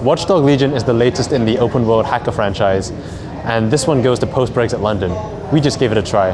Watch Dogs Legion is the latest in the open world hacker franchise, and this one goes to post-Brexit London. We just gave it a try.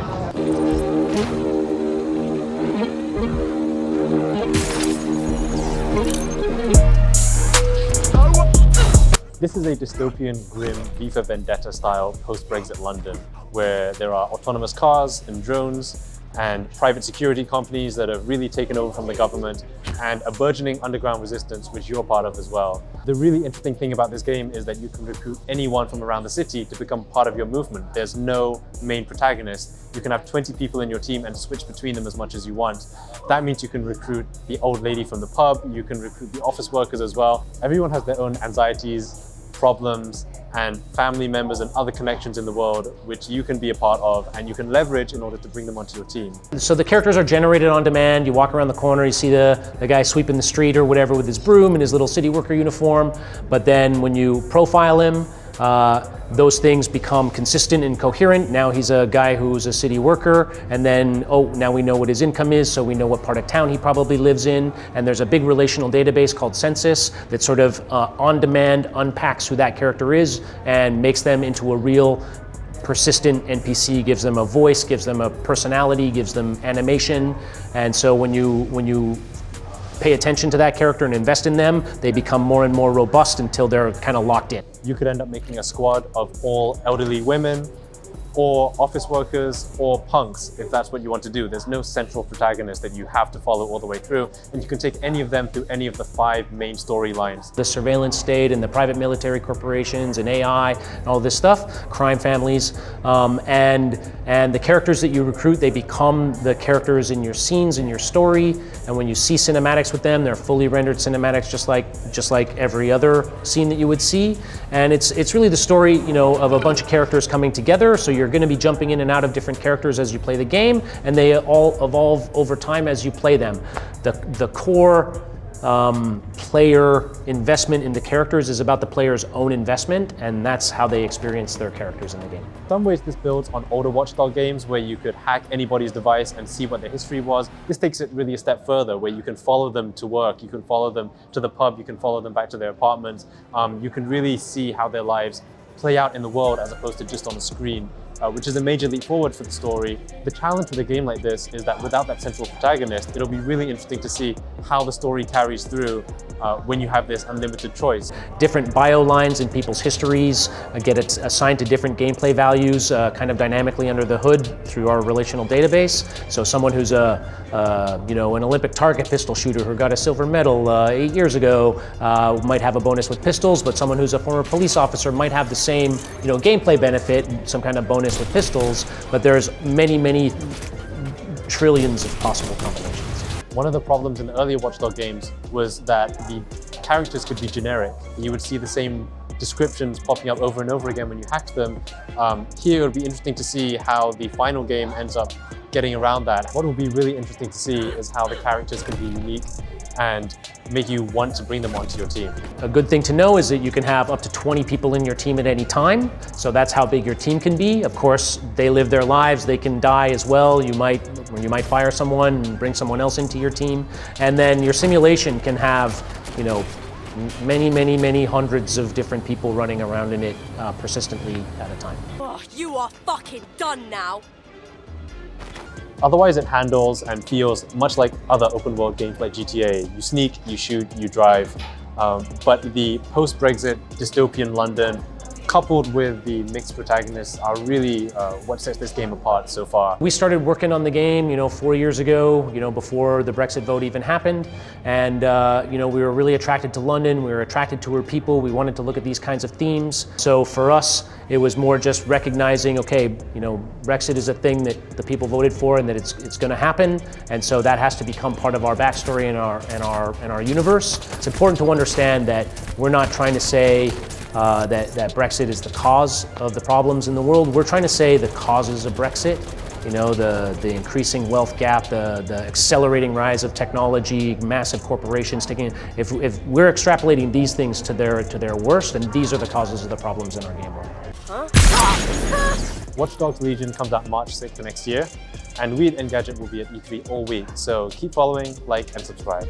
This is a dystopian, grim, V for Vendetta style post-Brexit London, where there are autonomous cars and drones and private security companies that have really taken over from the government, and a burgeoning underground resistance, which you're part of as well. The really interesting thing about this game is that you can recruit anyone from around the city to become part of your movement. There's no main protagonist. You can have 20 people in your team and switch between them as much as you want. That means you can recruit the old lady from the pub, you can recruit the office workers as well. Everyone has their own anxieties, problems, and family members and other connections in the world which you can be a part of and you can leverage in order to bring them onto your team. So the characters are generated on demand. You walk around the corner, you see the guy sweeping the street or whatever with his broom and his little city worker uniform. But then when you profile him, those things become consistent and coherent. Now he's a guy who's a city worker, and then, oh, now we know what his income is, so we know what part of town he probably lives in. And there's a big relational database called Census that sort of on demand unpacks who that character is and makes them into a real persistent NPC, gives them a voice, gives them a personality, gives them animation. And so when you pay attention to that character and invest in them, they become more and more robust until they're kind of locked in. You could end up making a squad of all elderly women, or office workers, or punks, if that's what you want to do. There's no central protagonist that you have to follow all the way through, and you can take any of them through any of the 5 main storylines. The surveillance state and the private military corporations and AI and all this stuff, crime families, and the characters that you recruit, they become the characters in your scenes, in your story, and when you see cinematics with them, they're fully rendered cinematics just like every other scene that you would see. And it's really the story, of a bunch of characters coming together, so you're going to be jumping in and out of different characters as you play the game, and they all evolve over time as you play them. The core player investment in the characters is about the player's own investment, and that's how they experience their characters in the game. In some ways this builds on older Watch Dogs games where you could hack anybody's device and see what their history was. This takes it really a step further, where you can follow them to work, you can follow them to the pub, you can follow them back to their apartments. You can really see how their lives play out in the world as opposed to just on the screen, which is a major leap forward for the story. The challenge with a game like this is that without that central protagonist, it'll be really interesting to see how the story carries through when you have this unlimited choice. Different bio lines in people's histories get assigned to different gameplay values kind of dynamically under the hood through our relational database. So someone who's an Olympic target pistol shooter who got a silver medal 8 years ago might have a bonus with pistols, but someone who's a former police officer might have the same gameplay benefit, some kind of bonus with pistols, but there's many trillions of possible combinations. One of the problems in the earlier Watch Dogs games was that the characters could be generic. You would see the same descriptions popping up over and over again when you hacked them. Here it would be interesting to see how the final game ends up getting around that. What will be really interesting to see is how the characters can be unique and make you want to bring them onto your team. A good thing to know is that you can have up to 20 people in your team at any time, so that's how big your team can be. Of course, they live their lives, they can die as well. You might fire someone and bring someone else into your team, and then your simulation can have, many hundreds of different people running around in it persistently at a time. Oh, you are fucking done now. Otherwise, it handles and feels much like other open world games like GTA. You sneak, you shoot, you drive. But the post-Brexit dystopian London, coupled with the mixed protagonists, are really what sets this game apart so far. We started working on the game, 4 years ago, before the Brexit vote even happened. And, we were really attracted to London. We were attracted to her people. We wanted to look at these kinds of themes. So for us, it was more just recognizing, okay, Brexit is a thing that the people voted for and that it's going to happen. And so that has to become part of our backstory and our universe. It's important to understand that we're not trying to say that Brexit is the cause of the problems in the world. We're trying to say the causes of Brexit, the increasing wealth gap, the accelerating rise of technology, massive corporations taking. If we're extrapolating these things to their worst, then these are the causes of the problems in our game world. Watch Dogs Legion comes out March 6th next year, and we at Engadget will be at E3 all week. So keep following, like, and subscribe.